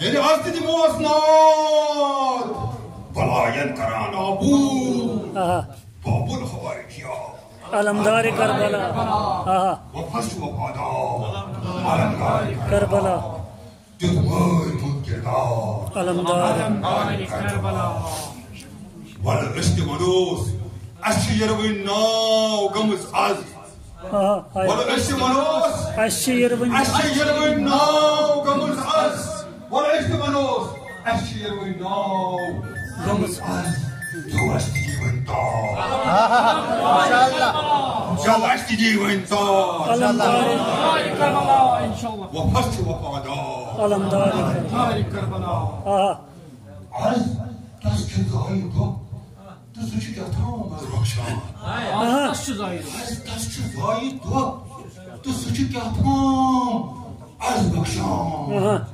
Yeni astidi muasnat Balayan karan abu Babul hawaikiya علمدار کربلا وفش وقادا علمدار کربلا تدمر منكردار علمدار کربلا والعشق منوس الشير والناو قمز عز والعشق منوس الشير والناو قمز عز والعشق منوس الشير والناو قمز عز جواشتي وانتار جواشتي وانتار علمدار کربلا انشاءاللہ وفش وقادا علمدار کربلا عز تسكن ظهيرته تسكن يطعم الرخشان اشو ظاہر تسكن ظهيرته تسكن يطعم الرخشان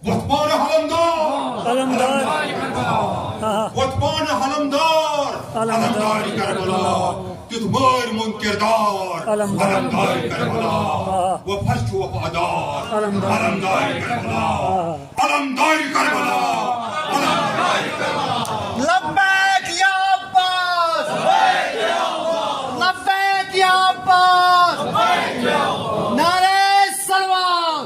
وطبان حلمدار علمدار وطبان حلمدار علمدار كربلا تدمر منكردار علمدار كربلا وفش وفادار علمدار كربلا علمدار كربلا لبيك يا عباس لبيك يا عباس نعرہ الصلوات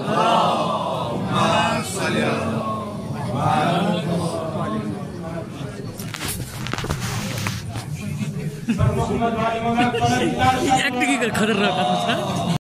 ایک دقیقہ خطرناک